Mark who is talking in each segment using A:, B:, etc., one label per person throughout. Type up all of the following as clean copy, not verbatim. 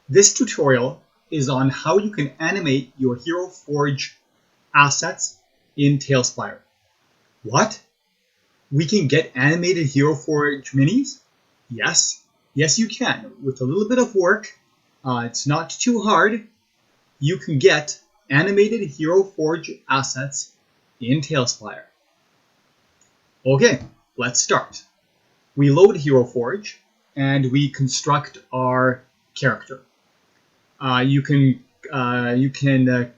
A: This tutorial is on how you can animate your Hero Forge assets in TaleSpire. What? We can get animated Hero Forge minis? Yes, yes you can. With a little bit of work, it's not too hard, you can get animated Hero Forge assets in TaleSpire. Okay, let's start. We load Hero Forge and we construct our character. You can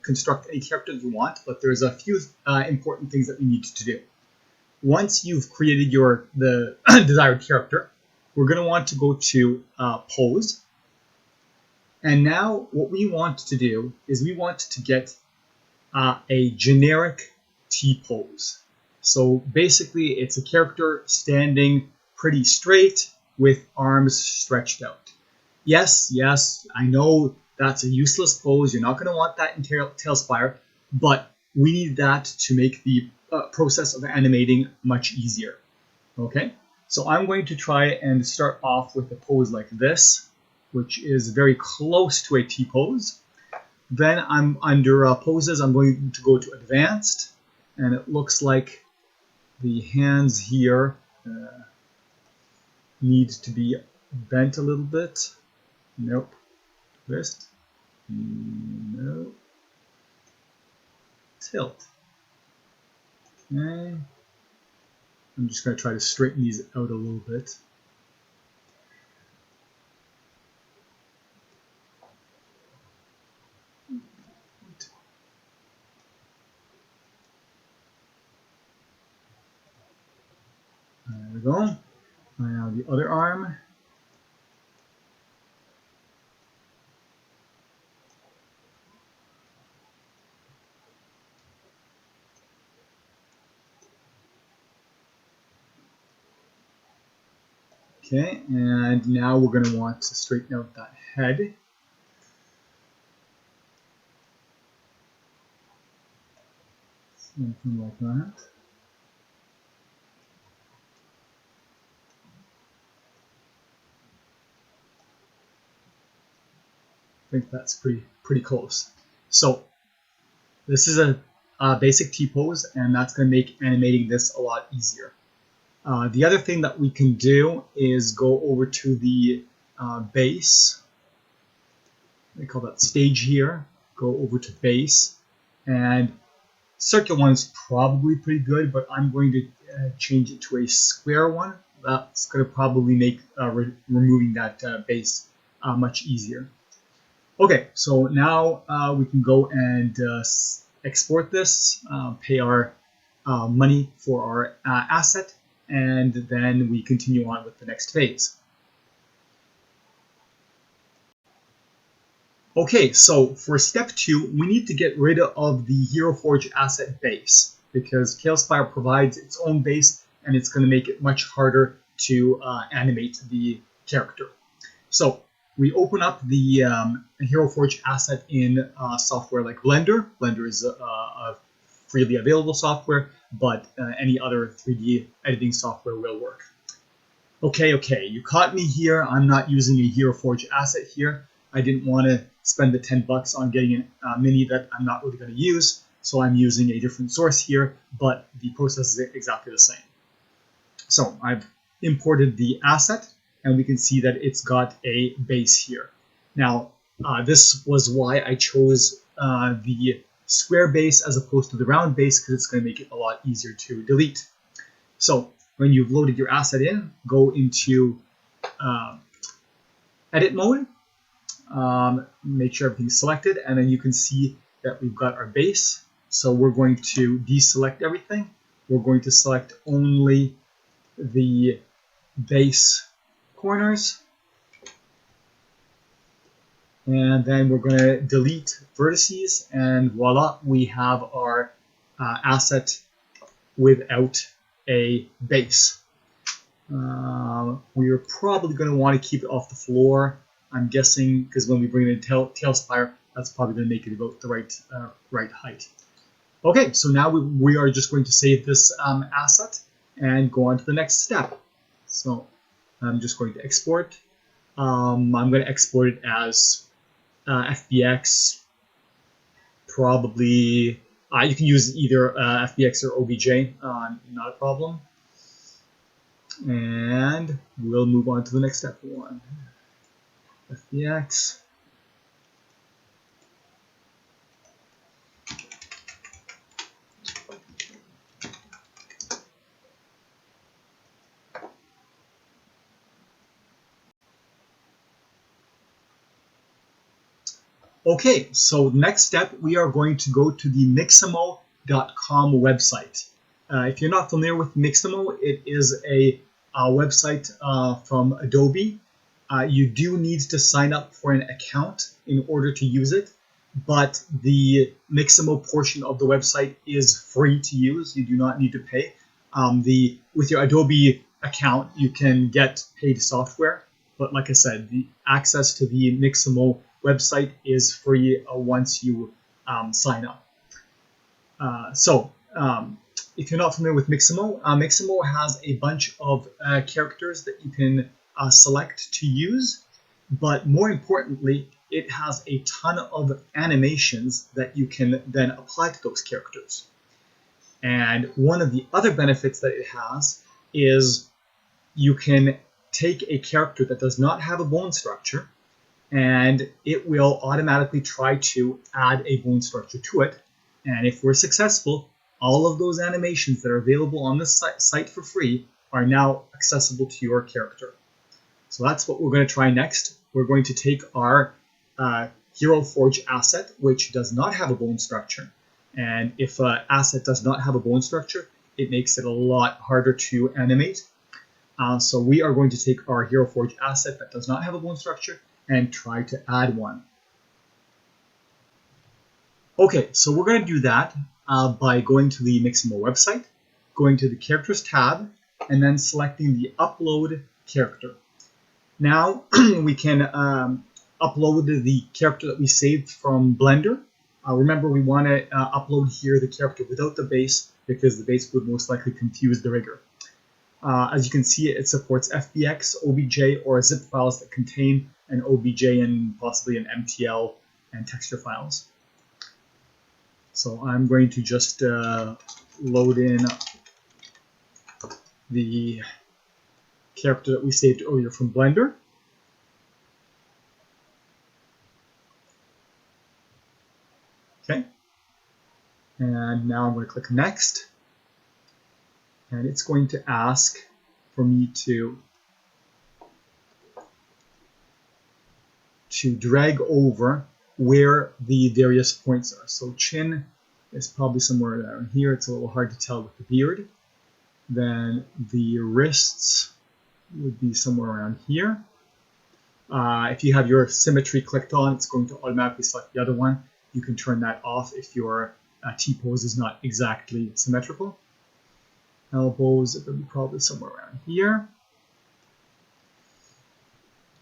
A: construct any character you want, but there's a few important things that we need to do. Once you've created the desired character, we're going to want to go to pose. And now what we want to do is we want to get a generic T-pose. So basically it's a character standing pretty straight with arms stretched out. Yes, I know that's a useless pose. You're not going to want that in TaleSpire, but we need that to make the process of animating much easier. Okay, so I'm going to try and start off with a pose like this, which is very close to a T-pose. Then I'm under poses, I'm going to go to advanced, and it looks like the hands here need to be bent a little bit. Nope. Twist. No. Tilt. Okay. I'm just going to try to straighten these out a little bit. There we go. Now the other arm. Okay, and now we're going to want to straighten out that head. Something like that. I think that's pretty close. So this is a basic T-pose, and that's going to make animating this a lot easier. The other thing that we can do is go over to the base. They call that stage here. Go over to base, and circular one is probably pretty good, but I'm going to change it to a square one. That's going to probably make removing that base much easier. Okay, so now we can go and export this, pay our money for our asset, and then we continue on with the next phase. Okay, so for step 2, we need to get rid of the Hero Forge asset base, because TaleSpire provides its own base, and it's going to make it much harder to animate the character. So we open up the Hero Forge asset in software like Blender. Blender is a freely available software, but any other 3D editing software will work. Okay, you caught me here. I'm not using a Hero Forge asset here. I didn't want to spend the 10 bucks on getting a mini that I'm not really going to use, so I'm using a different source here, but the process is exactly the same. So I've imported the asset, and we can see that it's got a base here. Now, this was why I chose the square base as opposed to the round base, because it's going to make it a lot easier to delete. So when you've loaded your asset in, go into edit mode, make sure everything's selected, and then you can see that we've got our base. So we're going to deselect everything. We're going to select only the base corners, and then we're going to delete vertices, and voila, we have our asset without a base. We're probably going to want to keep it off the floor, I'm guessing, because when we bring it in TaleSpire, that's probably going to make it about the right height. Okay, so now we are just going to save this asset and go on to the next step. So I'm just going to export. I'm going to export it as FBX, probably you can use either FBX or OBJ, not a problem. And we'll move on to the next step. One, FBX. Okay, so next step, we are going to go to the Mixamo.com website. If you're not familiar with Mixamo, it is a website from Adobe. You do need to sign up for an account in order to use it, but the Mixamo portion of the website is free to use. You do not need to pay. With your Adobe account, you can get paid software, but like I said, the access to the Mixamo website is free once you sign up. If you're not familiar with Mixamo, Mixamo has a bunch of characters that you can select to use, but more importantly, it has a ton of animations that you can then apply to those characters. And one of the other benefits that it has is you can take a character that does not have a bone structure, and it will automatically try to add a bone structure to it. And if we're successful, all of those animations that are available on this site for free are now accessible to your character. So that's what we're going to try next. We're going to take our Hero Forge asset, which does not have a bone structure. And if an asset does not have a bone structure, it makes it a lot harder to animate. So we are going to take our Hero Forge asset that does not have a bone structure and try to add one. Okay, so we're going to do that by going to the Mixamo website, going to the Characters tab, and then selecting the Upload Character. Now we can upload the character that we saved from Blender. Remember, we want to upload here the character without the base, because the base would most likely confuse the rigger. As you can see, it supports FBX, OBJ, or zip files that contain an OBJ and possibly an MTL and texture files. So I'm going to just load in the character that we saved earlier from Blender. Okay. And now I'm going to click Next. And it's going to ask for me to drag over where the various points are. So chin is probably somewhere down here. It's a little hard to tell with the beard. Then the wrists would be somewhere around here. If you have your symmetry clicked on, it's going to automatically select the other one. You can turn that off if your T-pose is not exactly symmetrical. Elbows are going to be probably somewhere around here.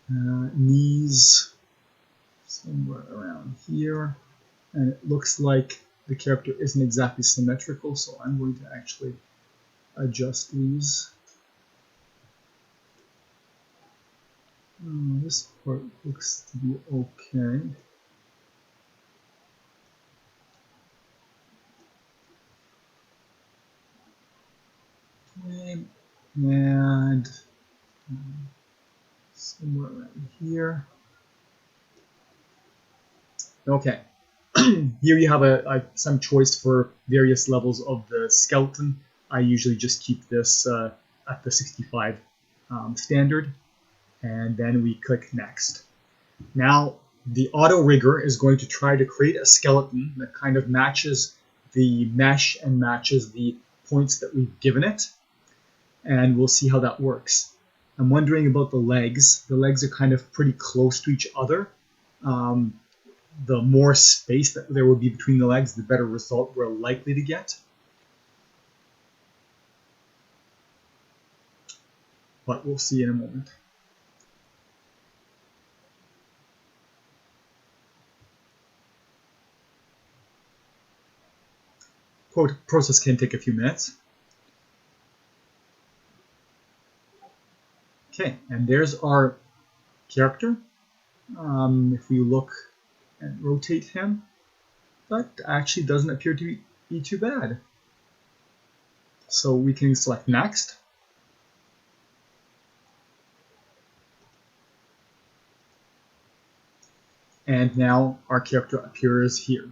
A: Knees somewhere around here. And it looks like the character isn't exactly symmetrical, so I'm going to actually adjust these. This part looks to be okay. Okay, and somewhere around here. Okay, here you have some choice for various levels of the skeleton. I usually just keep this at the 65 standard, and then we click Next. Now, the auto rigger is going to try to create a skeleton that kind of matches the mesh and matches the points that we've given it, and we'll see how that works. I'm wondering about the legs. The legs are kind of pretty close to each other. The more space that there will be between the legs, the better result we're likely to get. But we'll see in a moment. Process can take a few minutes. Okay, and there's our character. If we look and rotate him. But actually doesn't appear to be too bad. So we can select next. And now our character appears here.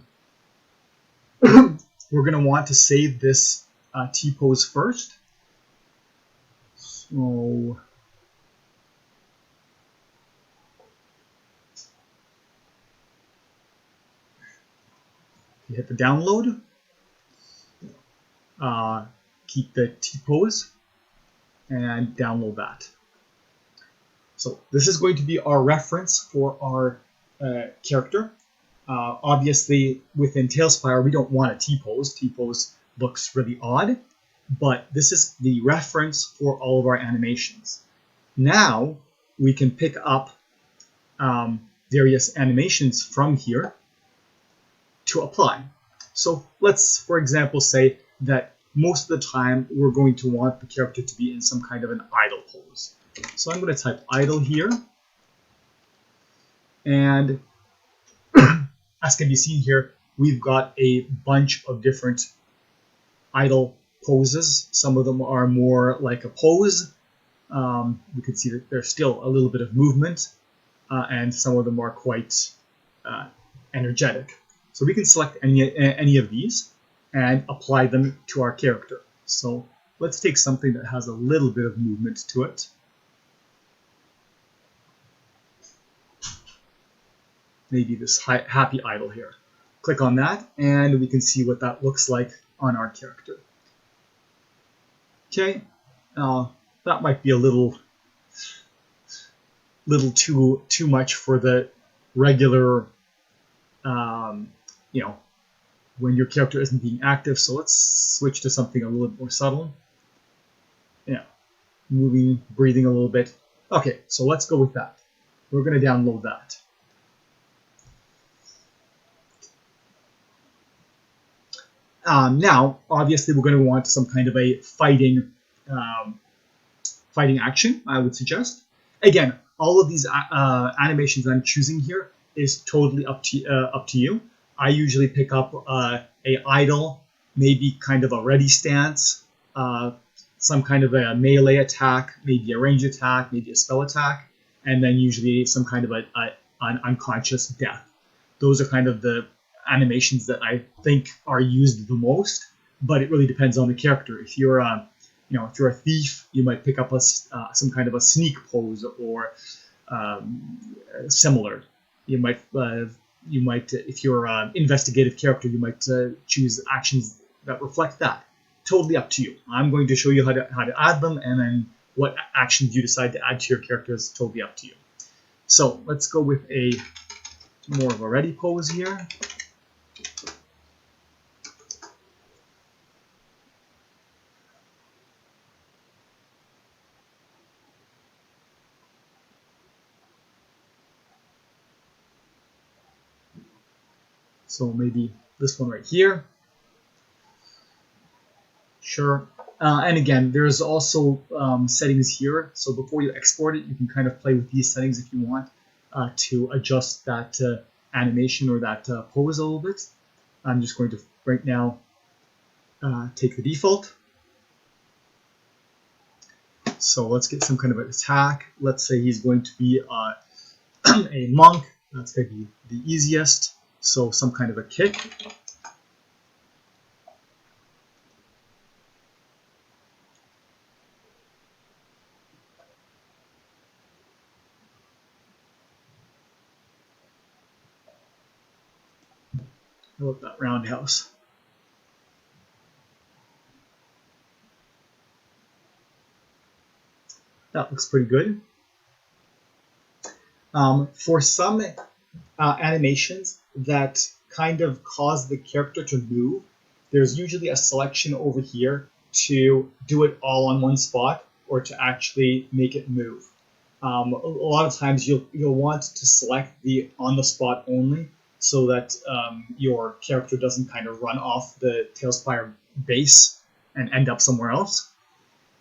A: We're going to want to save this T-pose first. So you hit the download, keep the T-pose, and download that. So this is going to be our reference for our character. Obviously, within TaleSpire, we don't want a T-pose. T-pose looks really odd, but this is the reference for all of our animations. Now, we can pick up various animations from here to apply. So let's, for example, say that most of the time we're going to want the character to be in some kind of an idle pose. So I'm going to type idle here, and as can be seen here, we've got a bunch of different idle poses. Some of them are more like a pose. We can see that there's still a little bit of movement, and some of them are quite energetic. So we can select any of these and apply them to our character. So let's take something that has a little bit of movement to it. Maybe this happy idle here. Click on that, and we can see what that looks like on our character. Okay, that might be a little too much for the regular, when your character isn't being active. So let's switch to something a little bit more subtle. Yeah, moving, breathing a little bit. Okay, so let's go with that. We're going to download that. Now, obviously, we're going to want some kind of a fighting action, I would suggest. Again, all of these animations I'm choosing here is totally up to you. I usually pick up a idle, maybe kind of a ready stance, some kind of a melee attack, maybe a range attack, maybe a spell attack, and then usually some kind of an unconscious death. Those are kind of the animations that I think are used the most, but it really depends on the character. If you're if you're a thief, you might pick up some kind of a sneak pose or similar. You might if you're an investigative character, you might choose actions that reflect that. Totally up to you. I'm going to show you how to add them, and then what actions you decide to add to your character is totally up to you. So let's go with a more of a ready pose here. So maybe this one right here. Sure. And again, there's also settings here. So before you export it, you can kind of play with these settings if you want to adjust that animation or that pose a little bit. I'm just going to right now take the default. So let's get some kind of an attack. Let's say he's going to be a monk. That's going to be the easiest. So some kind of a kick. How about that roundhouse? That looks pretty good. For some animations that kind of cause the character to move, there's usually a selection over here to do it all on one spot or to actually make it move. A lot of times you'll want to select the on the spot only so that your character doesn't kind of run off the TaleSpire base and end up somewhere else.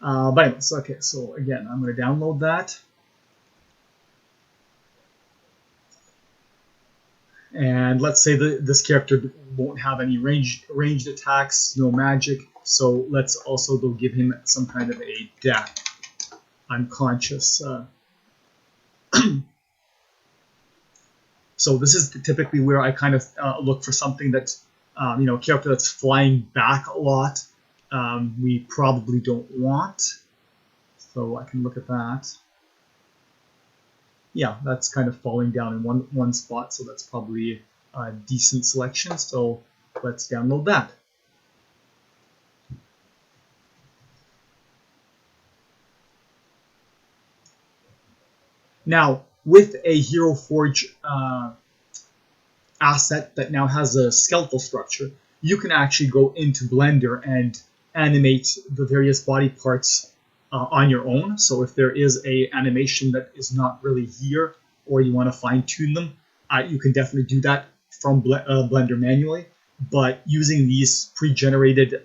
A: But anyways, okay, so again, I'm going to download that. And let's say that this character won't have any ranged attacks, no magic. So let's also go give him some kind of a death, unconscious. So this is typically where I kind of look for something that's, a character that's flying back a lot. We probably don't want. So I can look at that. Yeah, that's kind of falling down in one spot, so that's probably a decent selection. So let's download that. Now, with a Hero Forge asset that now has a skeletal structure, you can actually go into Blender and animate the various body parts on your own. So if there is a animation that is not really here, or you want to fine tune them, you can definitely do that from Blender manually. But using these pre-generated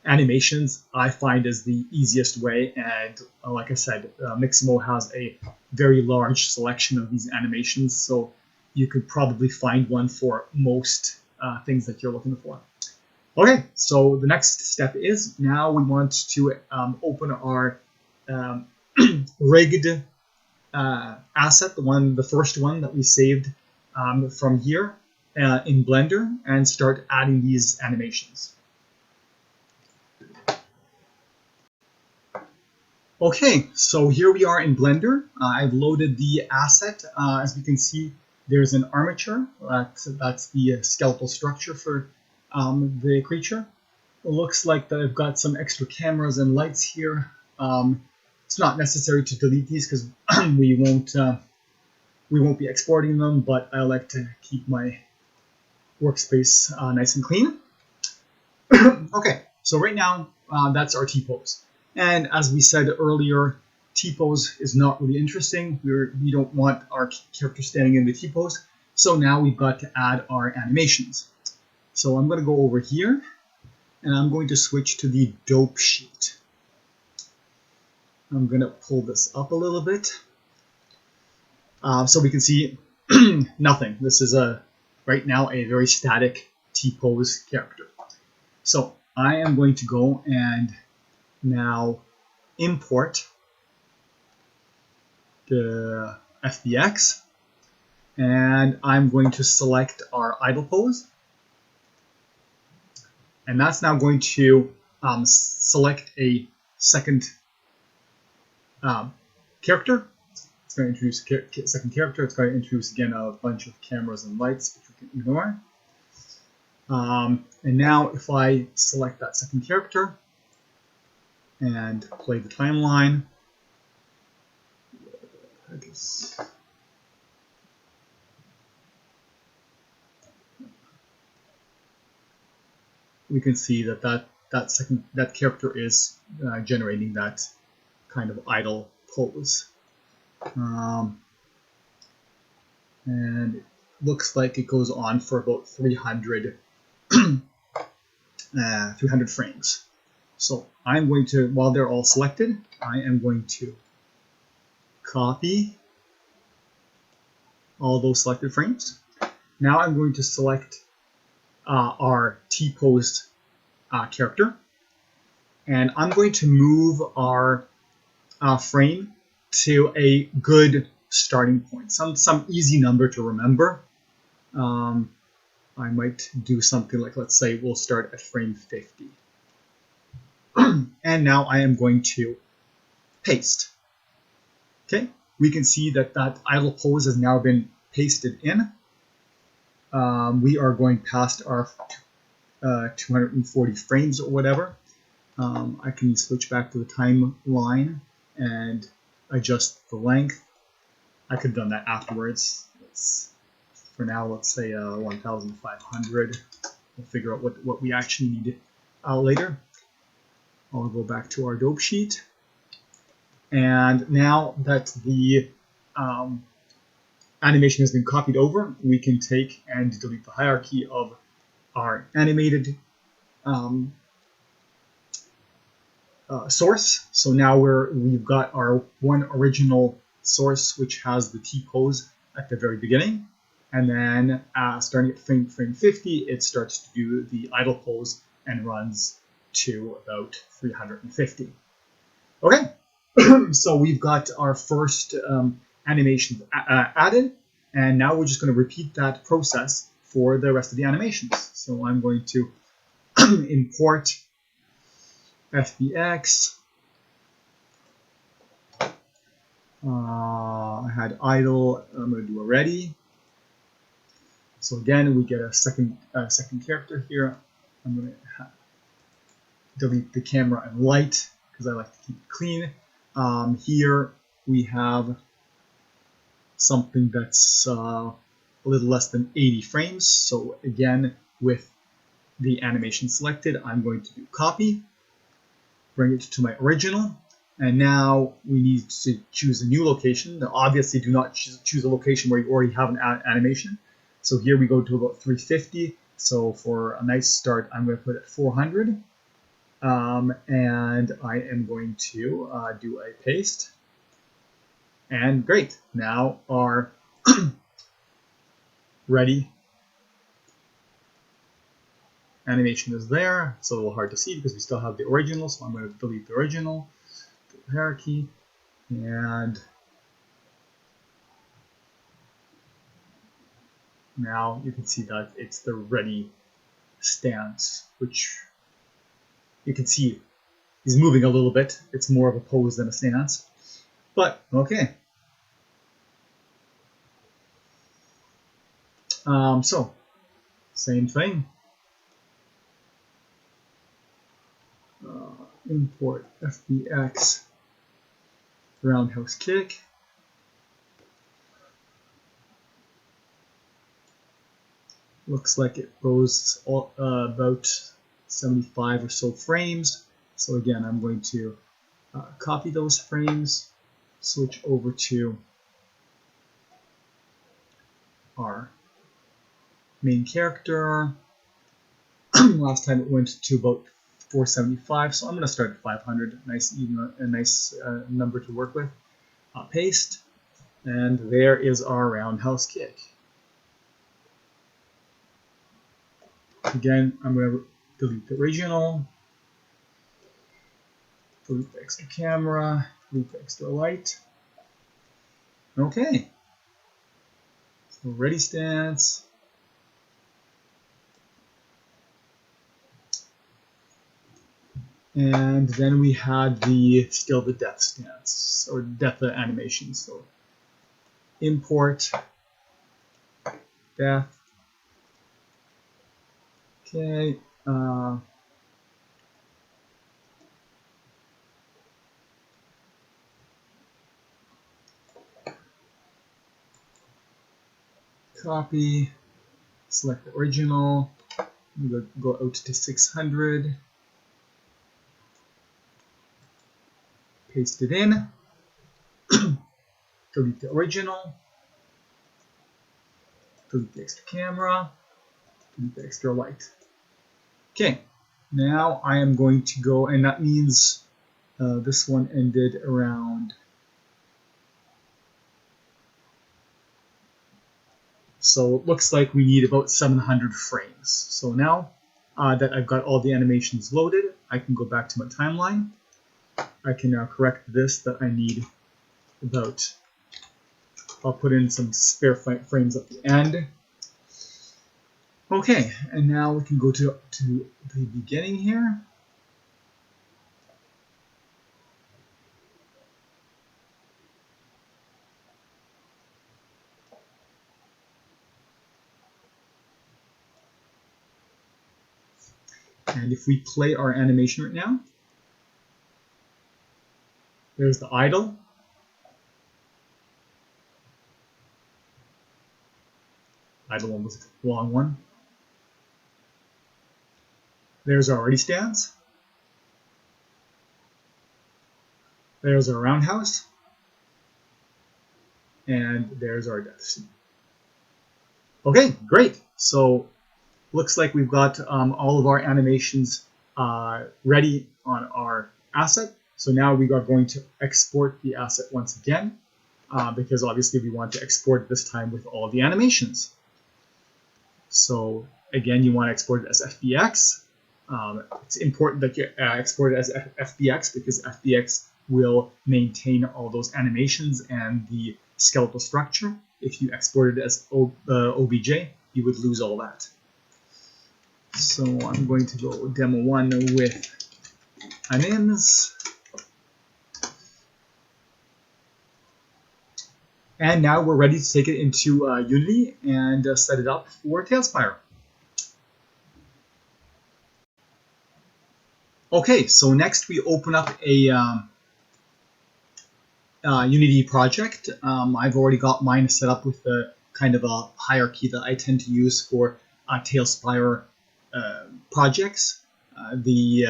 A: animations, I find is the easiest way. And like I said, Mixamo has a very large selection of these animations, so you could probably find one for most things that you're looking for. Okay, so the next step is now we want to open our rigged asset, the first one that we saved from here in Blender, and start adding these animations. Okay, so here we are in Blender. I've loaded the asset. As we can see, there's an armature. That's the skeletal structure for the creature. It looks like that I've got some extra cameras and lights here. It's not necessary to delete these because we won't be exporting them, but I like to keep my workspace nice and clean. Okay, so right now that's our T-pose. And as we said earlier, T-pose is not really interesting. We don't want our character standing in the T-pose. So now we've got to add our animations. So I'm going to go over here, and I'm going to switch to the dope sheet. I'm going to pull this up a little bit. So we can see nothing. This is right now a very static T-pose character. So I am going to go and now import the FBX, and I'm going to select our idle pose, and that's now going to select a second character. It's going to introduce a second character. It's going to introduce again a bunch of cameras and lights, which we can ignore. And now if I select that second character and play the timeline, we can see that character is generating that kind of idle pose. And it looks like it goes on for about 300 frames. So I'm going to, while they're all selected, I am going to copy all those selected frames. Now I'm going to select our T-posed character, and I'm going to move our frame to a good starting point, some easy number to remember. I might do something like, let's say we'll start at frame 50. And now I am going to paste. Okay, we can see that idle pose has now been pasted in. We are going past our 240 frames or whatever. I can switch back to the timeline and adjust the length. I could have done that afterwards. For now, let's say 1,500. We'll figure out what we actually need later. I'll go back to our dope sheet. And now that the animation has been copied over, we can take and delete the hierarchy of our animated source. So now we've got our one original source, which has the T-pose at the very beginning. And then starting at frame 50, it starts to do the idle pose and runs to about 350. Okay, so we've got our first animation added, and now we're just going to repeat that process for the rest of the animations. So I'm going to import FBX. I had idle. I'm going to do a ready. So again, we get a second character here. I'm going to delete the camera and light because I like to keep it clean. Here we have something that's a little less than 80 frames. So again, with the animation selected, I'm going to do copy, bring it to my original, and now we need to choose a new location. Now, obviously, do not choose a location where you already have an animation. So here we go to about 350. So for a nice start, I'm going to put it 400. And I am going to do a paste. And great, now our ready animation is there. It's a little hard to see because we still have the original, so I'm going to delete the original, the hierarchy, and now you can see that it's the ready stance, which you can see he's moving a little bit. It's more of a pose than a stance, but okay. So same thing. Import FBX roundhouse kick. Looks like it goes about 75 or so frames. So again, I'm going to copy those frames, switch over to our main character. Last time it went to about 475, so I'm going to start at 500. Nice, even a nice number to work with. Paste, and there is our roundhouse kick. Again, I'm going to delete the original, delete the extra camera, delete the extra light. Okay. So ready stance. And then we had still the death stance, or death animation. So import death. Okay. Copy, select the original, go out to 600, paste it in, delete the original, delete the extra camera, delete the extra light. Okay, now I am going to go, and that means this one ended around, so it looks like we need about 700 frames. So now that I've got all the animations loaded, I can go back to my timeline. I can now correct this that I need about, I'll put in some spare frames at the end. Okay, and now we can go to the beginning here. And if we play our animation right now, there's the idle. Idle one was a long one. There's our ready stance. There's our roundhouse. And there's our death scene. Okay, great. So looks like we've got all of our animations ready on our asset. So now we are going to export the asset once again, because obviously we want to export this time with all the animations. So again, you want to export it as FBX. It's important that you export it as FBX because FBX will maintain all those animations and the skeletal structure. If you export it as OBJ, you would lose all that. So I'm going to go demo 1 with anims. And now we're ready to take it into Unity and set it up for TaleSpire. Okay, so next we open up a Unity project. I've already got mine set up with the kind of a hierarchy that I tend to use for TaleSpire projects. The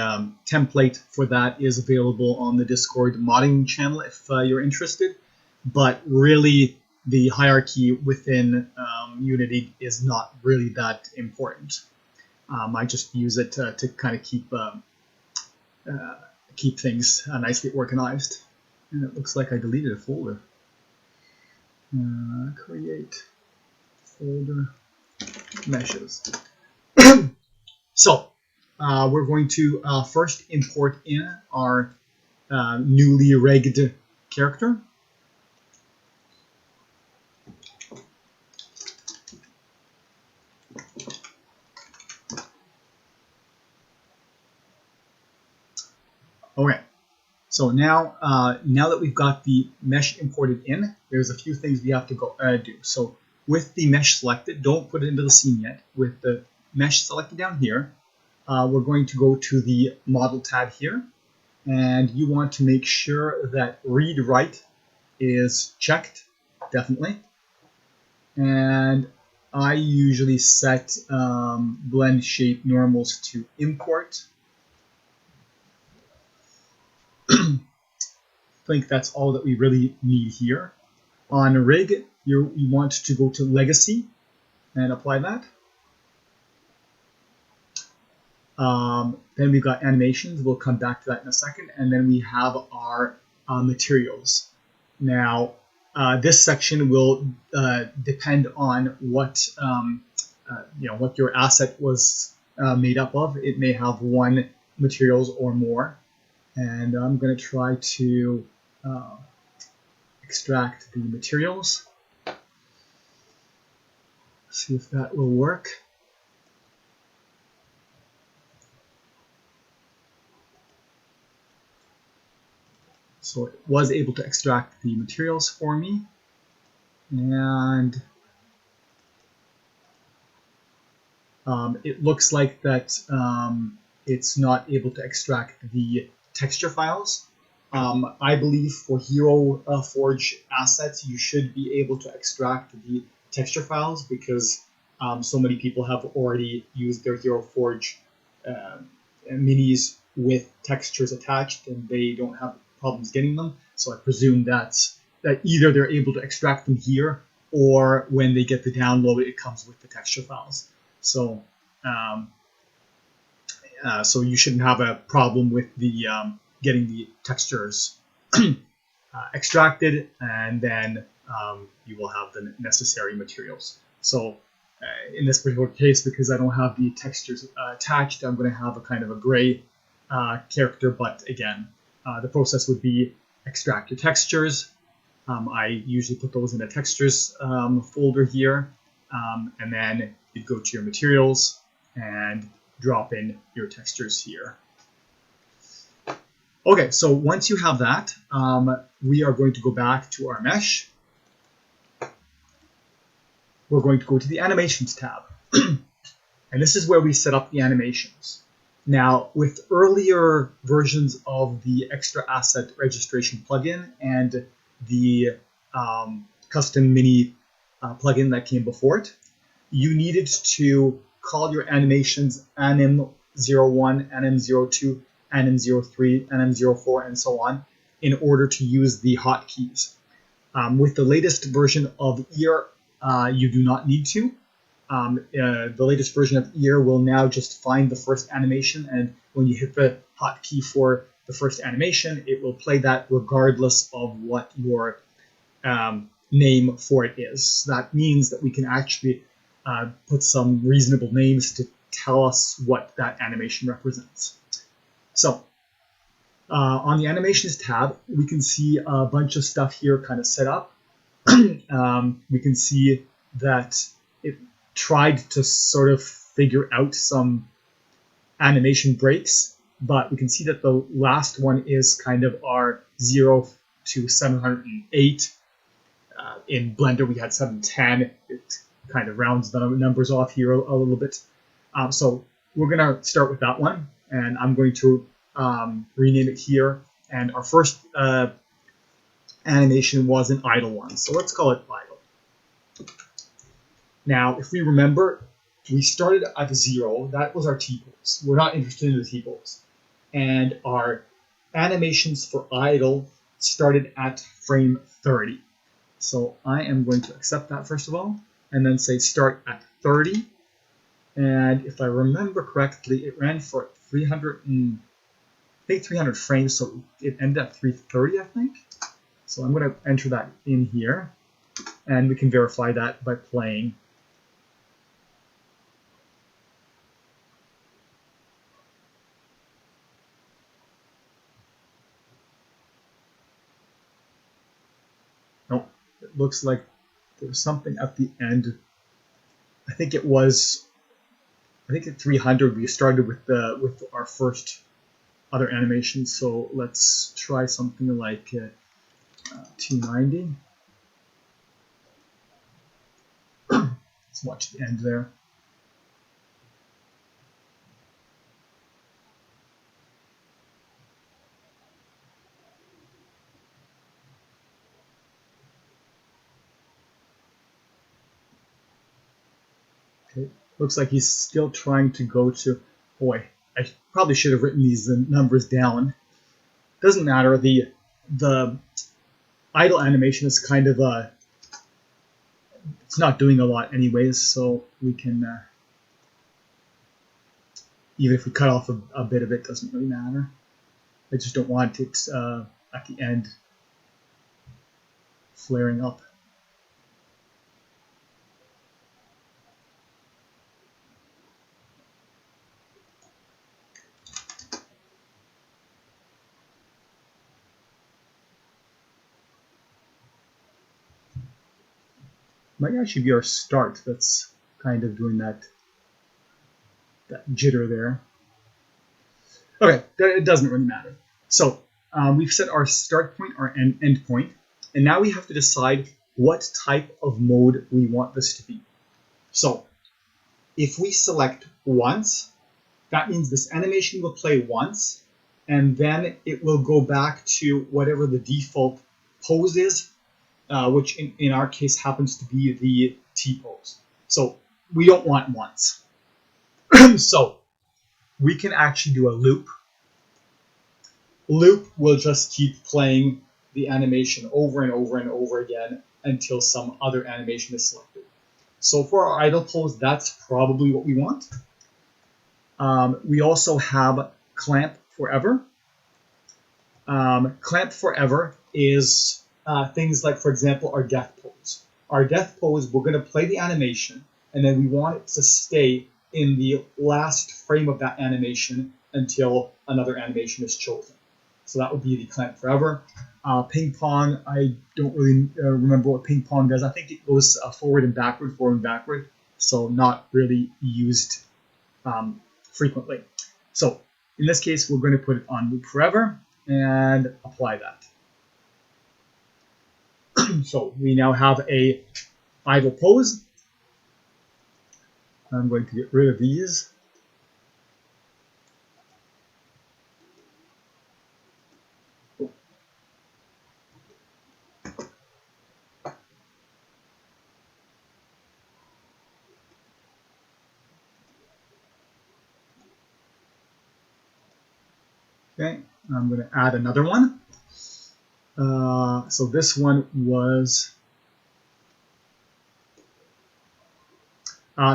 A: template for that is available on the Discord modding channel if you're interested. But really, the hierarchy within Unity is not really that important. I just use it to kind of keep things nicely organized. And it looks like I deleted a folder. Create folder meshes. So we're going to first import in our newly rigged character. Okay, so now that we've got the mesh imported in, there's a few things we have to go do. So with the mesh selected, don't put it into the scene yet. With the mesh selected down here, we're going to go to the model tab here, and you want to make sure that read write is checked, definitely. And I usually set blend shape normals to import. I think that's all that we really need here. On rig, you want to go to legacy and apply that. Then we've got animations. We'll come back to that in a second. And then we have our materials. Now, this section will depend on what what your asset was made up of. It may have one materials or more. And I'm going to try to extract the materials. See if that will work. So it was able to extract the materials for me. And it looks like that it's not able to extract the texture files. I believe for Hero Forge assets, you should be able to extract the texture files because so many people have already used their Hero Forge minis with textures attached and they don't have problems getting them. So I presume that either they're able to extract them here or when they get the download, it comes with the texture files. So so you shouldn't have a problem with the getting the textures extracted, and then you will have the necessary materials. So in this particular case, because I don't have the textures attached, I'm going to have a kind of a gray character. But again, the process would be extract your textures. I usually put those in the textures folder here, and then you go to your materials and drop in your textures here. Okay, so once you have that, we are going to go back to our mesh. We're going to go to the animations tab. And this is where we set up the animations. Now, with earlier versions of the extra asset registration plugin and the custom mini plugin that came before it, you needed to call your animations anim01, anim02, anim03, anim04, and so on in order to use the hotkeys. With the latest version of Ear, you do not need to. The latest version of Ear will now just find the first animation, and when you hit the hotkey for the first animation, it will play that regardless of what your name for it is. That means that we can actually put some reasonable names to tell us what that animation represents. So on the Animations tab, we can see a bunch of stuff here kind of set up. We can see that it tried to sort of figure out some animation breaks, but we can see that the last one is kind of our 0 to 708. In Blender, we had 710. It kind of rounds the numbers off here a little bit. So we're going to start with that one, and I'm going to rename it here. And our first animation was an idle one, so let's call it idle. Now, if we remember, we started at 0. That was our T-pose. We're not interested in the T-pose. And our animations for idle started at frame 30. So I am going to accept that first of all, and then say start at 30. And if I remember correctly, it ran for 300 frames, so it ended at 330, I think. So I'm going to enter that in here, and we can verify that by playing. Nope, it looks like there was something at the end. I think at 300 we started with our first other animation. So let's try something like 290. Let's watch the end there. Okay, looks like he's still trying to go to. Boy, I probably should have written these numbers down. Doesn't matter. The idle animation is kind of it's not doing a lot anyways, so we can even if we cut off a bit of it, doesn't really matter. I just don't want it at the end flaring up. Might actually be our start that's kind of doing that jitter there. Okay, it doesn't really matter. So we've set our start point, our end point, and now we have to decide what type of mode we want this to be. So if we select once, that means this animation will play once, and then it will go back to whatever the default pose is, which in our case happens to be the T-pose. So we don't want once. So we can actually do a loop. Loop will just keep playing the animation over and over and over again until some other animation is selected. So for our idle pose, that's probably what we want. We also have clamp forever. Clamp forever is things like, for example, our death pose. Our death pose, we're going to play the animation, and then we want it to stay in the last frame of that animation until another animation is chosen. So that would be the clamp forever. Ping pong, I don't really remember what ping pong does. I think it goes forward and backward, so not really used frequently. So in this case, we're going to put it on loop forever and apply that. So we now have a idle pose. I'm going to get rid of these. Okay, I'm going to add another one. So this one was.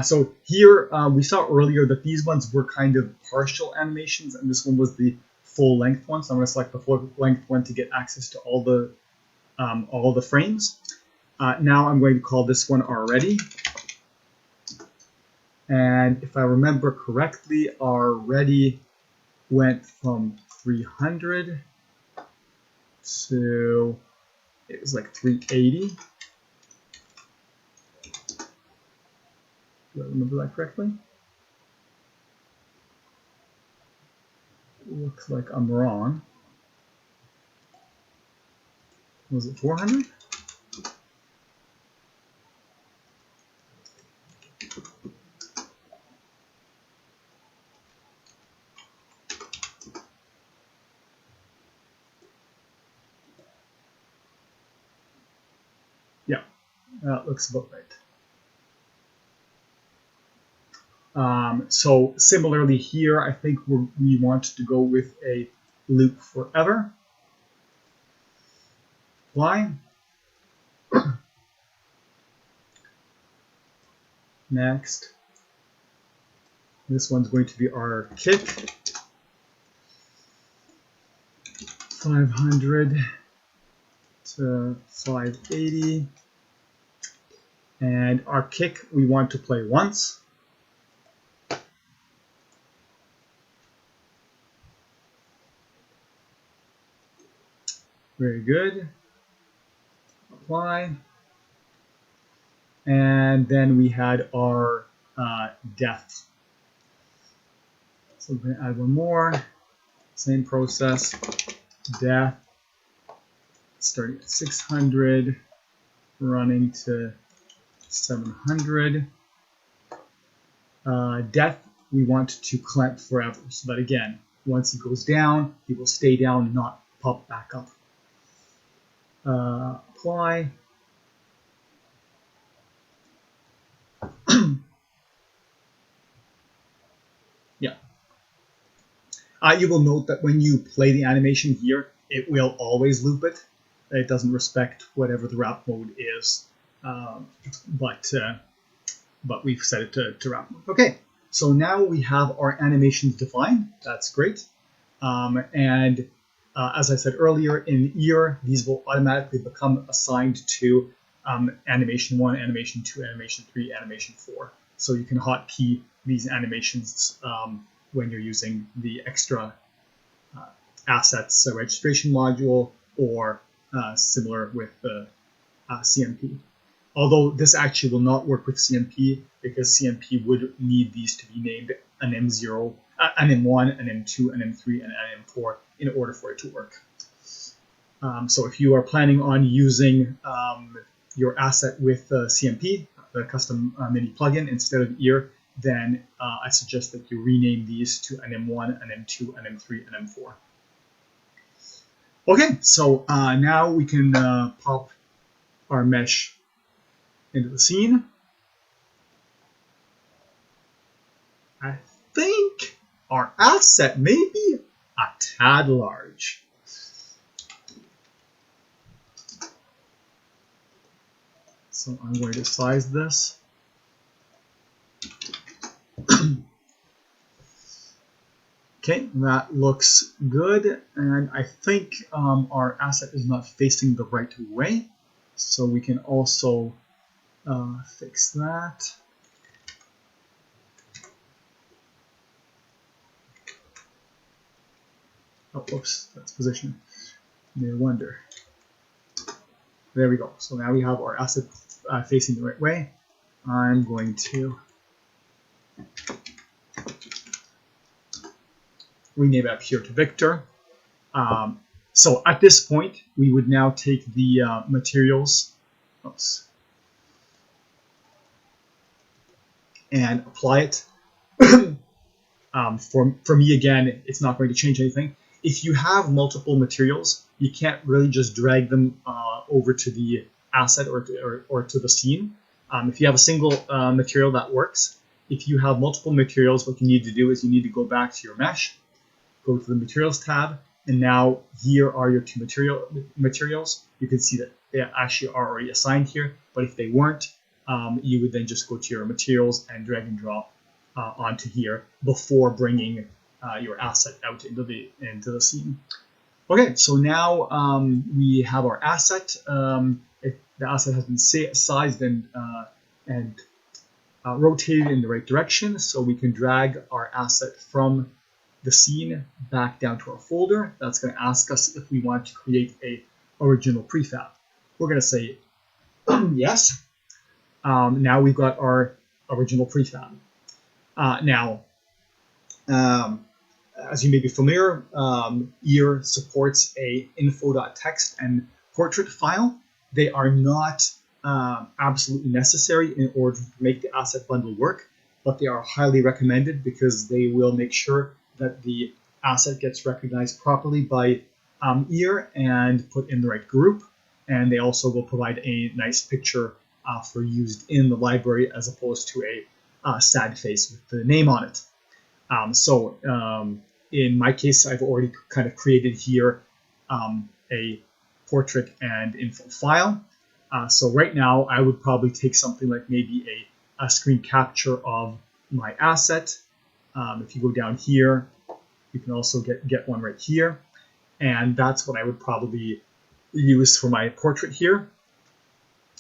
A: So here we saw earlier that these ones were kind of partial animations, and this one was the full length one. So I'm going to select the full length one to get access to all the frames. Now I'm going to call this one already. And if I remember correctly, our ready went from 300 to, it was like 380. Do I remember that correctly? Looks like I'm wrong. Was it 400? Yeah, that looks about right. So similarly here, I think we want to go with a loop forever. Apply. Next. This one's going to be our kick. 500 to 580. And our kick, we want to play once. Very good. Apply. And then we had our death. So we're going to add one more. Same process. Death. Starting at 600. Running to 700. Death, we want to clamp forever. So that again, once he goes down, he will stay down and not pop back up. Apply. Yeah. You will note that when you play the animation here, it will always loop it. It doesn't respect whatever the wrap mode is, but we've set it to wrap mode. Okay, so now we have our animations defined. That's great. As I said earlier, in ear, these will automatically become assigned to animation 1, animation 2, animation 3, animation 4. So you can hotkey these animations when you're using the extra assets registration module or similar with the CMP. Although this actually will not work with CMP because CMP would need these to be named an M0, an M1, an M2, an M3, and an M4 in order for it to work. So if you are planning on using your asset with CMP, the custom mini plugin, instead of ear, then I suggest that you rename these to an M1, an M2, an M3, and M4. Okay, so now we can pop our mesh into the scene. I think our asset may be a tad large. So I'm going to size this. Okay, that looks good, and I think our asset is not facing the right way, so we can also fix that. Oh, oops, that's position. No wonder. There we go. So now we have our asset facing the right way. I'm going to rename it up here to Victor. So at this point, we would now take the materials and apply it. For me, again, it's not going to change anything. If you have multiple materials, you can't really just drag them over to the asset or to the scene. If you have a single material, that works. If you have multiple materials, what you need to do is you need to go back to your mesh, go to the materials tab, and now here are your two materials. You can see that they actually are already assigned here, but if they weren't, you would then just go to your materials and drag and drop onto here before bringing your asset out into the scene. Okay, so now we have our asset. The asset has been sized and rotated in the right direction, so we can drag our asset from the scene back down to our folder. That's going to ask us if we want to create a original prefab. We're going to say yes. Now we've got our original prefab. Now, as you may be familiar, EAR supports a info.txt and portrait file. They are not absolutely necessary in order to make the asset bundle work, but they are highly recommended because they will make sure that the asset gets recognized properly by EAR and put in the right group. And they also will provide a nice picture for used in the library as opposed to a sad face with the name on it. In my case, I've already kind of created here a portrait and info file. So right now, I would probably take something like maybe a screen capture of my asset. If you go down here, you can also get one right here. And that's what I would probably use for my portrait here.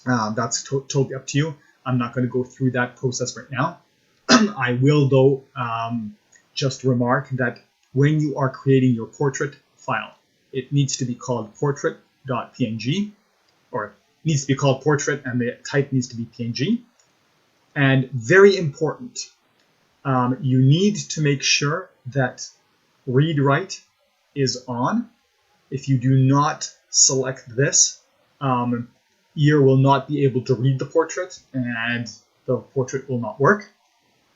A: That's totally up to you. I'm not going to go through that process right now. I will, though, just remark that when you are creating your portrait file, it needs to be called portrait.png, or it needs to be called portrait and the type needs to be PNG. And very important, you need to make sure that read-write is on. If you do not select this, EAR will not be able to read the portrait and the portrait will not work.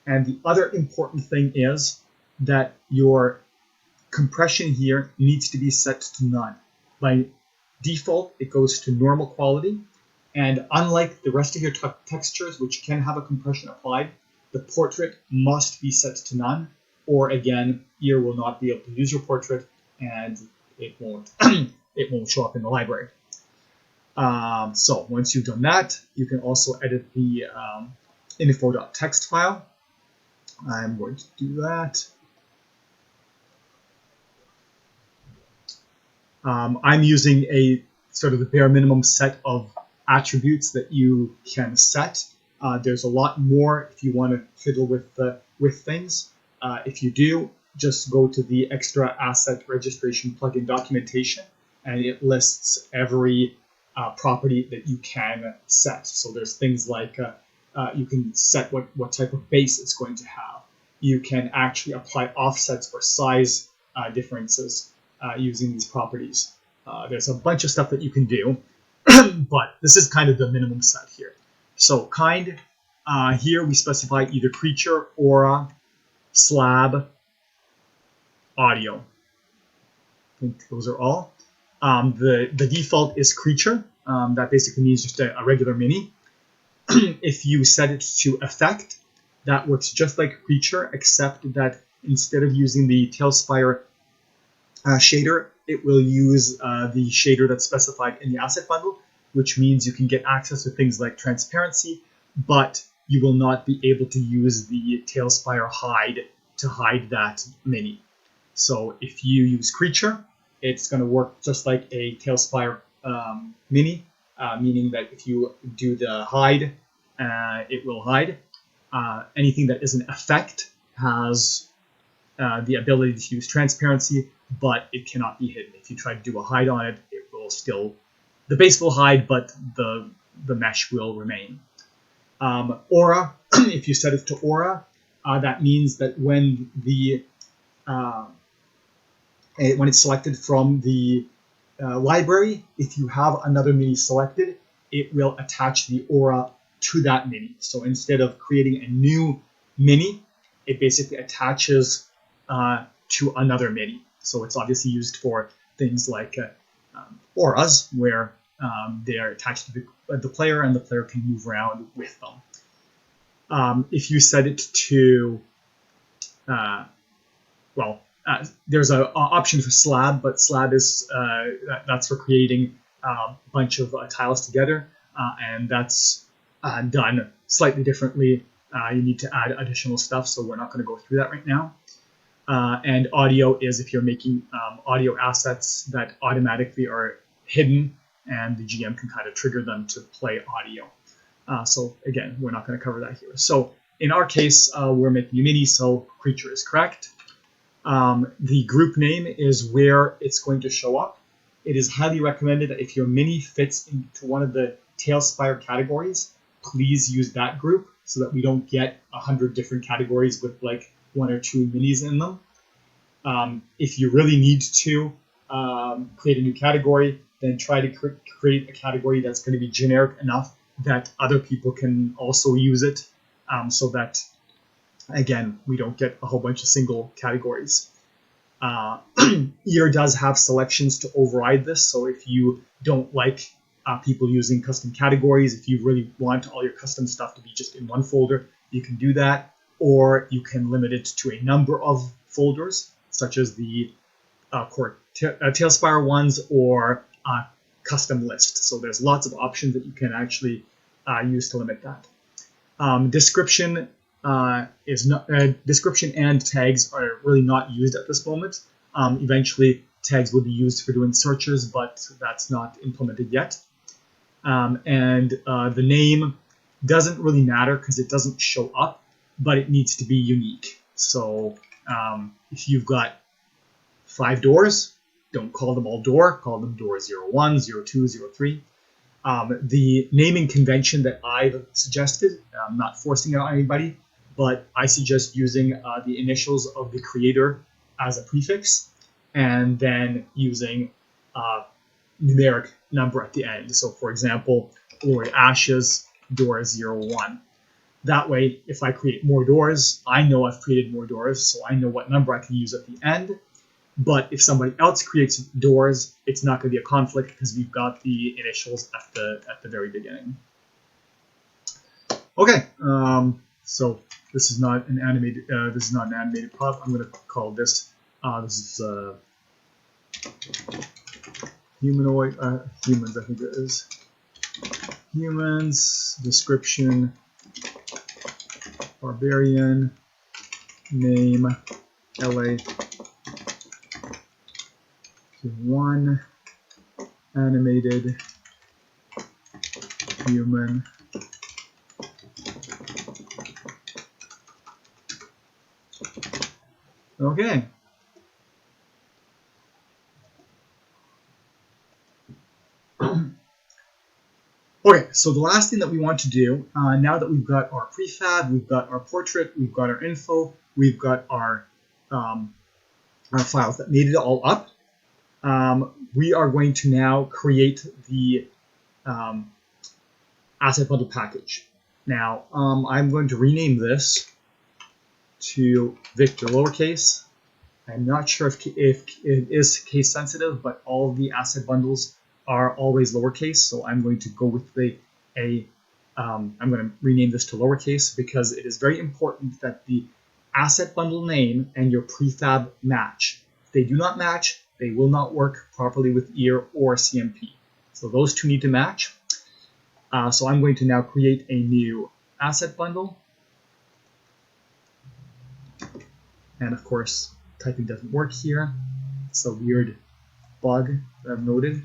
A: And the other important thing is that your compression here needs to be set to none. By default, it goes to normal quality. And unlike the rest of your textures, which can have a compression applied, the portrait must be set to none, or again, EAR will not be able to use your portrait and it won't show up in the library. So once you've done that, you can also edit the info.txt file. I'm going to do that. I'm using a sort of the bare minimum set of attributes that you can set. There's a lot more if you want to fiddle with things. If you do, just go to the extra asset registration plugin documentation, and it lists every property that you can set. So there's things like you can set what type of base it's going to have. You can actually apply offsets or size differences using these properties. There's a bunch of stuff that you can do, but this is kind of the minimum set here. So kind, here we specify either creature, aura, slab, audio. I think those are all. The default is creature. That basically means just a regular mini. If you set it to effect, that works just like creature, except that instead of using the TaleSpire shader, it will use the shader that's specified in the asset bundle, which means you can get access to things like transparency, but you will not be able to use the TaleSpire hide to hide that mini. So if you use creature, it's going to work just like a TaleSpire mini, meaning that if you do the hide, it will hide. Anything that is an effect has the ability to use transparency, but it cannot be hidden. If you try to do a hide on it, it will still, the base will hide, but the mesh will remain. Aura, if you set it to aura, that means that when it's selected from the library, if you have another mini selected, it will attach the aura to that mini. So instead of creating a new mini, it basically attaches to another mini. So it's obviously used for things like auras, where they are attached to the player and the player can move around with them. If you set it to, there's an option for slab, but slab is that's for creating a bunch of tiles together, and that's done slightly differently. You need to add additional stuff, so we're not going to go through that right now. And audio is if you're making audio assets that automatically are hidden, and the GM can kind of trigger them to play audio. So again, we're not going to cover that here. So in our case, we're making a mini, so creature is correct. The group name is where it's going to show up. It is highly recommended that if your mini fits into one of the TaleSpire categories, please use that group so that we don't get 100 different categories with like 1 or 2 minis in them. If you really need to create a new category, then try to create a category that's going to be generic enough that other people can also use it, so that, again, we don't get a whole bunch of single categories. EAR does have selections to override this, so if you don't like people using custom categories, if you really want all your custom stuff to be just in one folder, you can do that, or you can limit it to a number of folders, such as the core TaleSpire ones or custom list. So there's lots of options that you can actually use to limit that. Description description and tags are really not used at this moment. Eventually, tags will be used for doing searches, but that's not implemented yet. The name doesn't really matter because it doesn't show up, but it needs to be unique. So if you've got 5 doors, don't call them all door, call them door 01, 02, 03. The naming convention that I've suggested, I'm not forcing it on anybody, but I suggest using the initials of the creator as a prefix and then using numeric number at the end. So for example, Glory Ashes, door 01. That way, if I create more doors, I know I've created more doors, so I know what number I can use at the end. But if somebody else creates doors, it's not going to be a conflict because we've got the initials at the very beginning. Okay, so this is not an animated prop. I'm going to call this this is humanoid humans. I think it is humans. Description: barbarian. Name: LA. 1 animated human. Okay. Okay, so the last thing that we want to do, now that we've got our prefab, we've got our portrait, we've got our info, we've got our files that made it all up, we are going to now create the asset bundle package. Now, I'm going to rename this to Victor lowercase. I'm not sure if it is case sensitive, but all the asset bundles are always lowercase, so I'm going to go with I'm going to rename this to lowercase because it is very important that the asset bundle name and your prefab match. If they do not match, they will not work properly with EAR or CMP. So those two need to match. So I'm going to now create a new asset bundle. And of course, typing doesn't work here. It's a weird bug that I've noted.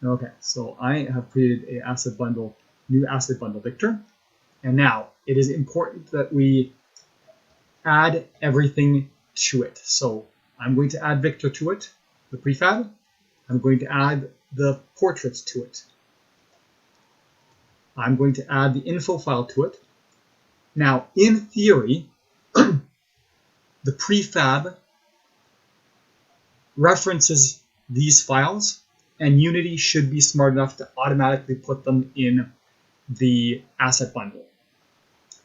A: Okay, so I have created a asset bundle, new asset bundle Victor. And now it is important that we add everything to it. So I'm going to add Victor to it, the prefab. I'm going to add the portraits to it. I'm going to add the info file to it. Now, in theory, the prefab references these files, and Unity should be smart enough to automatically put them in the asset bundle.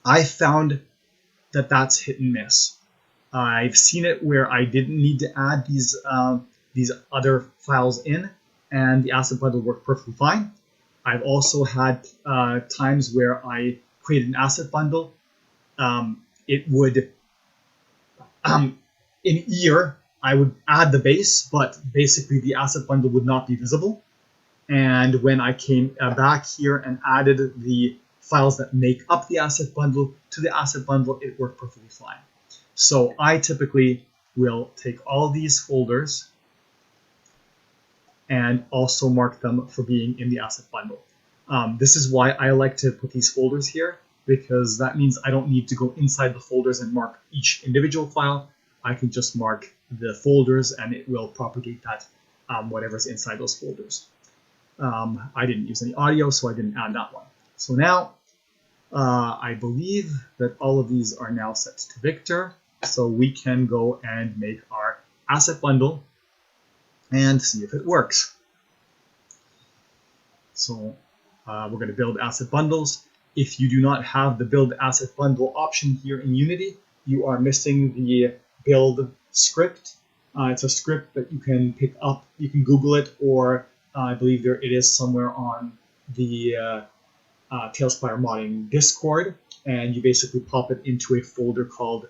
A: I found that that's hit and miss. I've seen it where I didn't need to add these other files in, and the asset bundle worked perfectly fine. I've also had times where I created an asset bundle. It would, in EAR, I would add the base, but basically the asset bundle would not be visible. And when I came back here and added the files that make up the asset bundle to the asset bundle, it worked perfectly fine. So I typically will take all these folders and also mark them for being in the asset bundle. This is why I like to put these folders here, because that means I don't need to go inside the folders and mark each individual file. I can just mark the folders and it will propagate that whatever's inside those folders. I didn't use any audio, so I didn't add that one. So now I believe that all of these are now set to Victor, so we can go and make our asset bundle and see if it works. So we're going to build asset bundles. If you do not have the build asset bundle option here in Unity, you are missing the build script. It's a script that you can pick up. You can Google it, or I believe there it is somewhere on the TaleSpire modding Discord, and you basically pop it into a folder called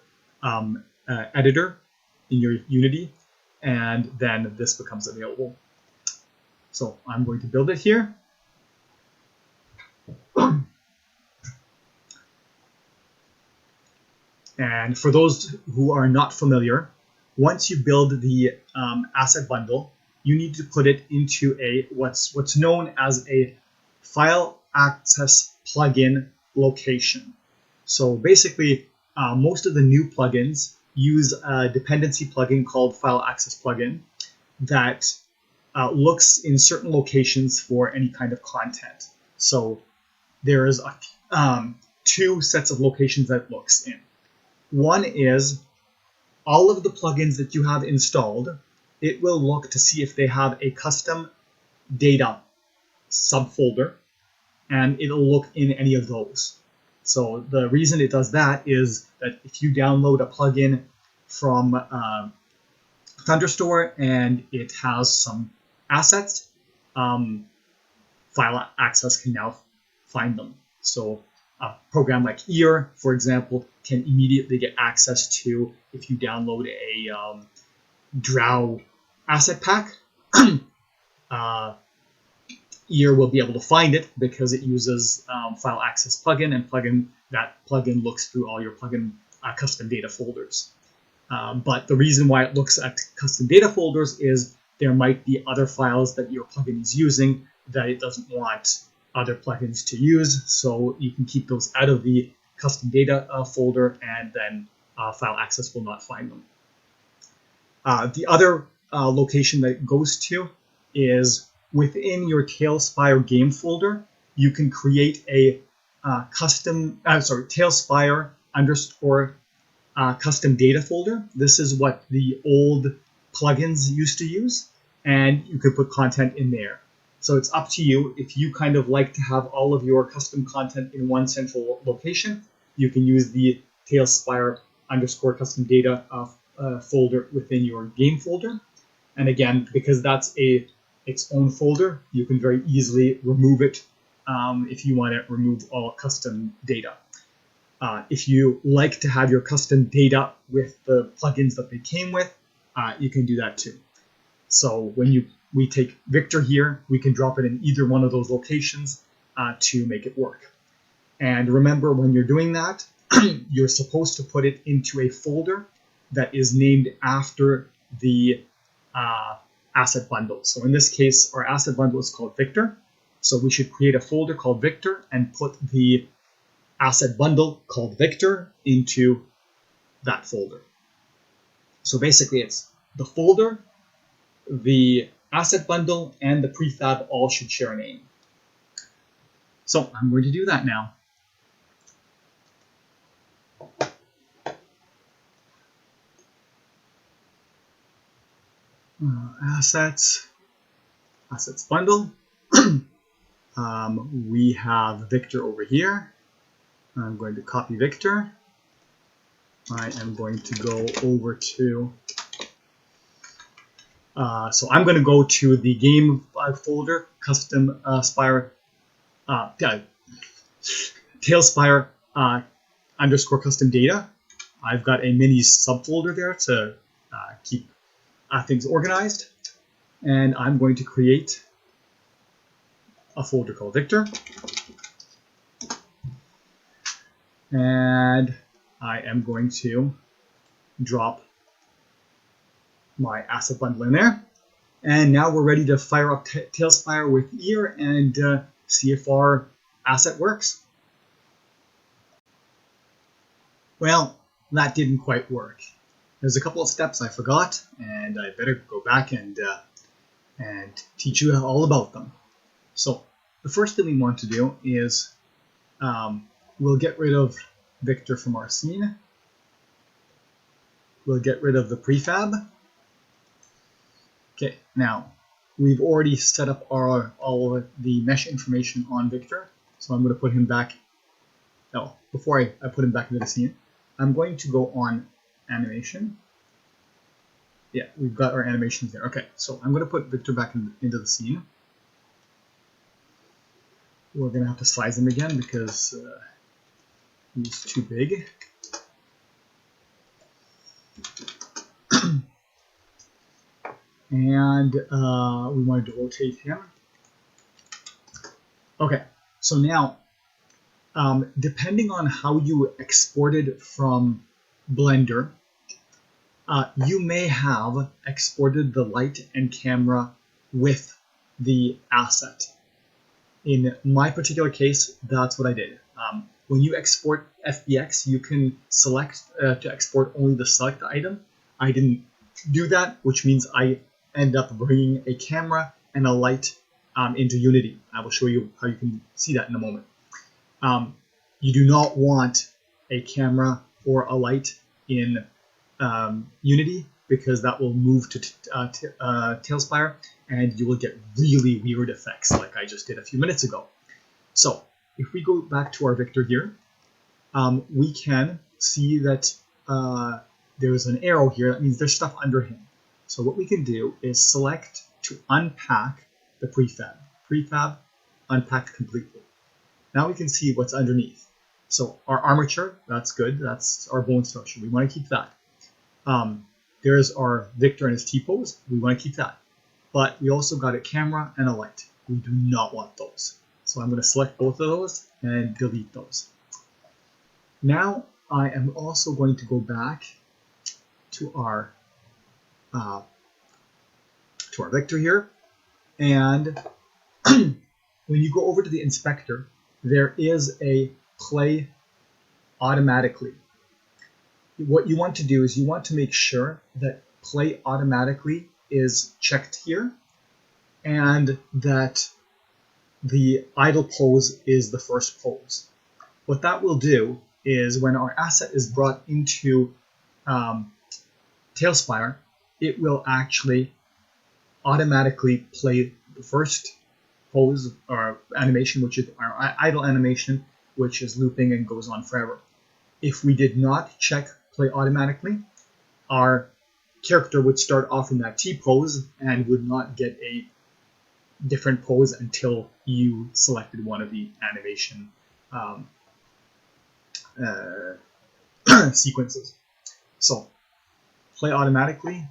A: editor in your Unity, and then this becomes available. So I'm going to build it here. And for those who are not familiar, once you build the asset bundle, you need to put it into a what's known as a file access plugin location. So basically, most of the new plugins use a dependency plugin called file access plugin that looks in certain locations for any kind of content. So there's two sets of locations that it looks in. One is all of the plugins that you have installed. It will look to see if they have a custom data subfolder, and it'll look in any of those. So the reason it does that is that if you download a plugin from Thunderstore and it has some assets, file access can now find them. So a program like Ear, for example, can immediately get access to if you download a Drow asset pack. Ear will be able to find it because it uses file access plugin, and that plugin looks through all your plugin custom data folders. But the reason why it looks at custom data folders is there might be other files that your plugin is using that it doesn't want other plugins to use, so you can keep those out of the custom data folder, and then file access will not find them. The other location that it goes to is within your TaleSpire game folder. You can create a TaleSpire _ custom data folder. This is what the old plugins used to use, and you could put content in there. So it's up to you. If you kind of like to have all of your custom content in one central location, you can use the TaleSpire _ custom data folder within your game folder. And again, because that's its own folder, you can very easily remove it if you want to remove all custom data. If you like to have your custom data with the plugins that they came with, you can do that too. So when we take Victor here, we can drop it in either one of those locations to make it work. And remember, when you're doing that, you're supposed to put it into a folder that is named after the asset bundle. So in this case, our asset bundle is called Victor. So we should create a folder called Victor and put the asset bundle called Victor into that folder. So basically it's the folder, the asset bundle, and the prefab all should share a name. So I'm going to do that now. Assets bundle. We have Victor over here. I'm going to copy Victor. I am going to go over to, so I'm going to go to the game folder, custom Spire, TaleSpire _ custom data. I've got a mini subfolder there to keep things organized. And I'm going to create a folder called Victor. And I am going to drop my asset bundle in there. And now we're ready to fire up TaleSpire with ear and see if our asset works. Well, that didn't quite work. There's a couple of steps I forgot, and I better go back and teach you all about them. So the first thing we want to do is we'll get rid of Victor from our scene. We'll get rid of the prefab. Okay, now we've already set up all of the mesh information on Victor, so I'm going to put him back. No, before I put him back into the scene, I'm going to go on animation. Yeah, we've got our animations there. Okay, so I'm going to put Victor back into the scene. We're going to have to size him again because he's too big. And we wanted to rotate him. Okay, so now, depending on how you exported from Blender, you may have exported the light and camera with the asset. In my particular case, that's what I did. When you export FBX, you can select to export only the select item. I didn't do that, which means I end up bringing a camera and a light into Unity. I will show you how you can see that in a moment. You do not want a camera or a light in Unity because that will move to TaleSpire and you will get really weird effects like I just did a few minutes ago. So if we go back to our Victor here, we can see that there's an arrow here. That means there's stuff under him. So what we can do is select to unpack the prefab. Prefab unpacked completely. Now we can see what's underneath. So our armature, that's good. That's our bone structure. We want to keep that. There's our Victor and his T-pose. We want to keep that. But we also got a camera and a light. We do not want those. So I'm going to select both of those and delete those. Now I am also going to go back to our Victor here, and when you go over to the inspector, there is a play automatically. What you want to do is you want to make sure that play automatically is checked here, and that the idle pose is the first pose. What that will do is when our asset is brought into TaleSpire, it will actually automatically play the first pose or animation, which is our idle animation, which is looping and goes on forever. If we did not check play automatically, our character would start off in that T pose and would not get a different pose until you selected one of the animation sequences. So play automatically,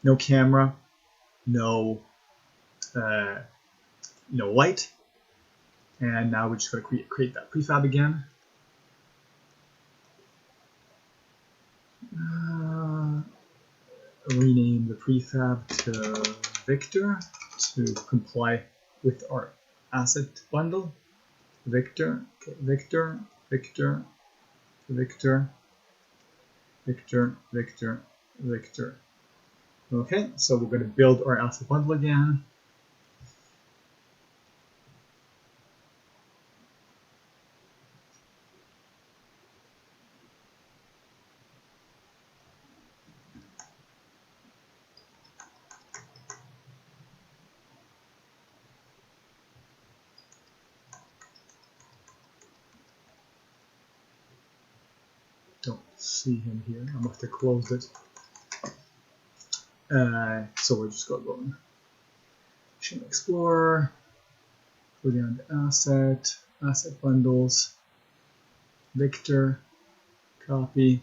A: no camera, no light, and now we're just going to create that prefab again. Rename the prefab to Victor to comply with our asset bundle. Victor, okay, Victor, Victor, Victor, Victor, Victor, Victor. Okay, so we're going to build our asset bundle again. Don't see him here. I'm going to have to close it. So we're just going to go in Mission Explorer, go down to Asset Bundles, Victor, copy.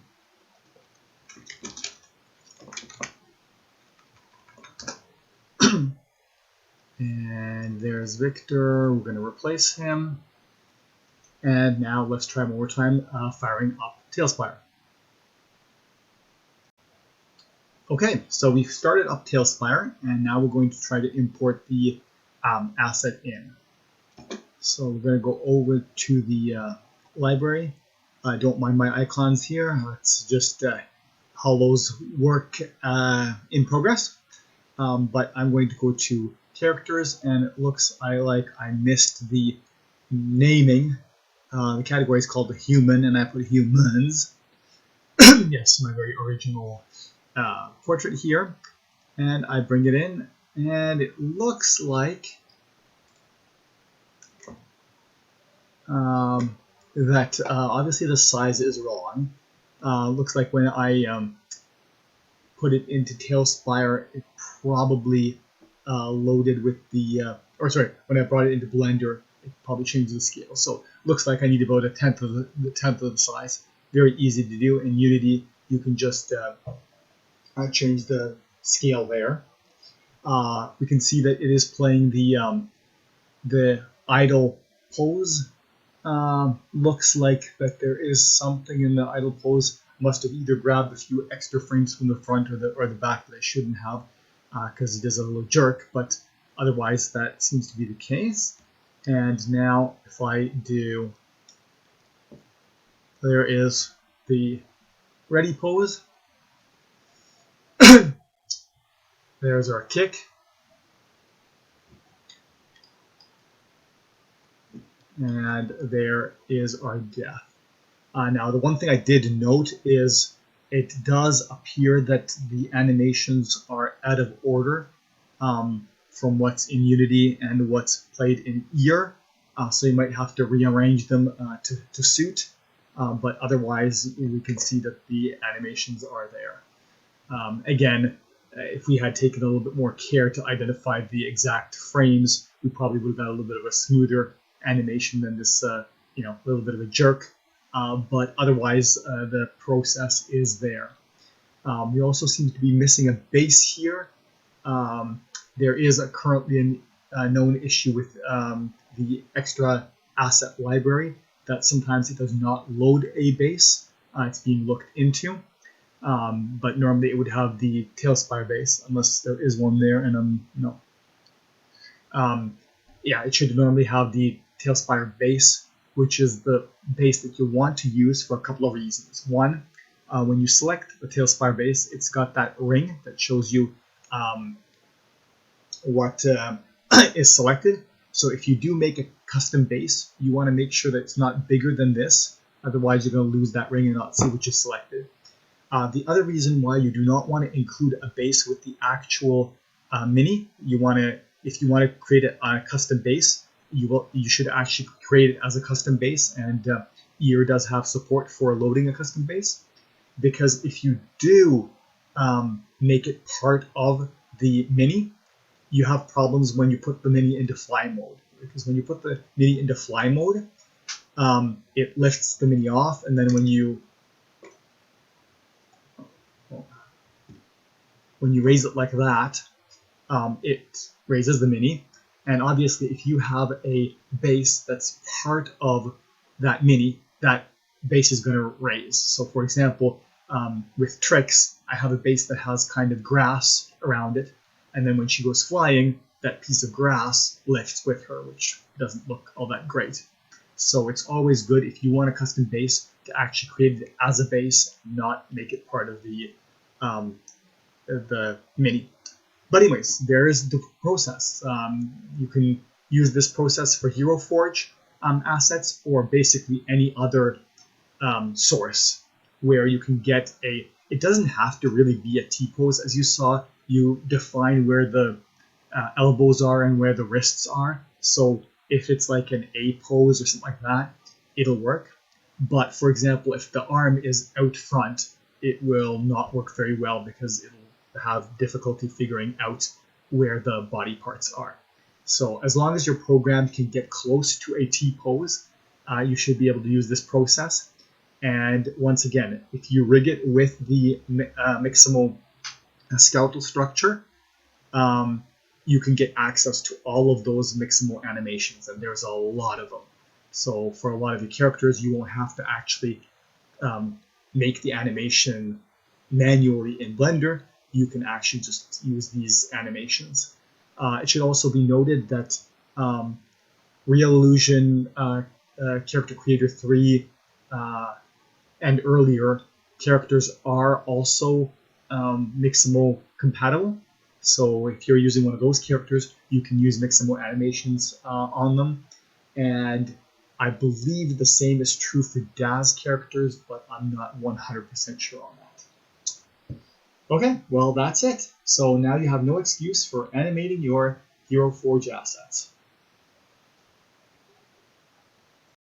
A: And there's Victor. We're going to replace him. And now let's try one more time firing up TaleSpire. Okay, so we've started up TaleSpire, and now we're going to try to import the asset in. So we're going to go over to the library. I don't mind my icons here. It's just how those work in progress. But I'm going to go to characters, and it looks like I missed the naming. The category is called the human, and I put humans. Yes, my very original portrait here. And I bring it in, and it looks like that obviously the size is wrong. Looks like when I put it into TaleSpire, it probably loaded with the, or sorry, when I brought it into Blender, it probably changed the scale. So looks like I need about a tenth of the size. Very easy to do. In Unity, you can just change the scale there. We can see that it is playing the idle pose. Looks like that there is something in the idle pose. Must have either grabbed a few extra frames from the front or the back that I shouldn't have, because it is a little jerk, but otherwise that seems to be the case. And now if I do, there is the ready pose. There's our kick. And there is our death. Now, the one thing I did note is it does appear that the animations are out of order from what's in Unity and what's played in Ear. So you might have to rearrange them to suit. But otherwise, we can see that the animations are there. Again, if we had taken a little bit more care to identify the exact frames, we probably would have got a little bit of a smoother animation than this, little bit of a jerk. But otherwise, the process is there. We also seem to be missing a base here. There is currently a known issue with the extra asset library that sometimes it does not load a base. It's being looked into. But normally it would have the TaleSpire base, unless there is one there, and no. Yeah, it should normally have the TaleSpire base, which is the base that you want to use for a couple of reasons. One, when you select the TaleSpire base, it's got that ring that shows you what is selected. So if you do make a custom base, you want to make sure that it's not bigger than this. Otherwise, you're going to lose that ring and not see what you selected. The other reason why you do not want to include a base with the actual mini, if you want to create a custom base, you should actually create it as a custom base, and Ear does have support for loading a custom base. Because if you do make it part of the mini, you have problems when you put the mini into fly mode. Because when you put the mini into fly mode, it lifts the mini off, and then when you raise it like that, it raises the mini. And obviously, if you have a base that's part of that mini, that base is going to raise. So for example, with Trix, I have a base that has kind of grass around it. And then when she goes flying, that piece of grass lifts with her, which doesn't look all that great. So it's always good, if you want a custom base, to actually create it as a base, not make it part of the mini. But anyways, there is the process. You can use this process for Hero Forge assets, or basically any other source where you can get it doesn't have to really be a T-pose. As you saw, you define where the elbows are and where the wrists are. So if it's like an A pose or something like that, it'll work. But for example, if the arm is out front, it will not work very well, because it'll have difficulty figuring out where the body parts are. So as long as your program can get close to a T-pose, you should be able to use this process. And once again, if you rig it with the Mixamo skeletal structure, you can get access to all of those Mixamo animations, and there's a lot of them. So for a lot of the characters, you won't have to actually make the animation manually in Blender. You can actually just use these animations. It should also be noted that Real Illusion Character Creator 3 and earlier characters are also Mixamo compatible. So if you're using one of those characters, you can use Mixamo animations on them. And I believe the same is true for Daz characters, but I'm not 100% sure on that. Okay, well that's it. So now you have no excuse for animating your Hero Forge assets.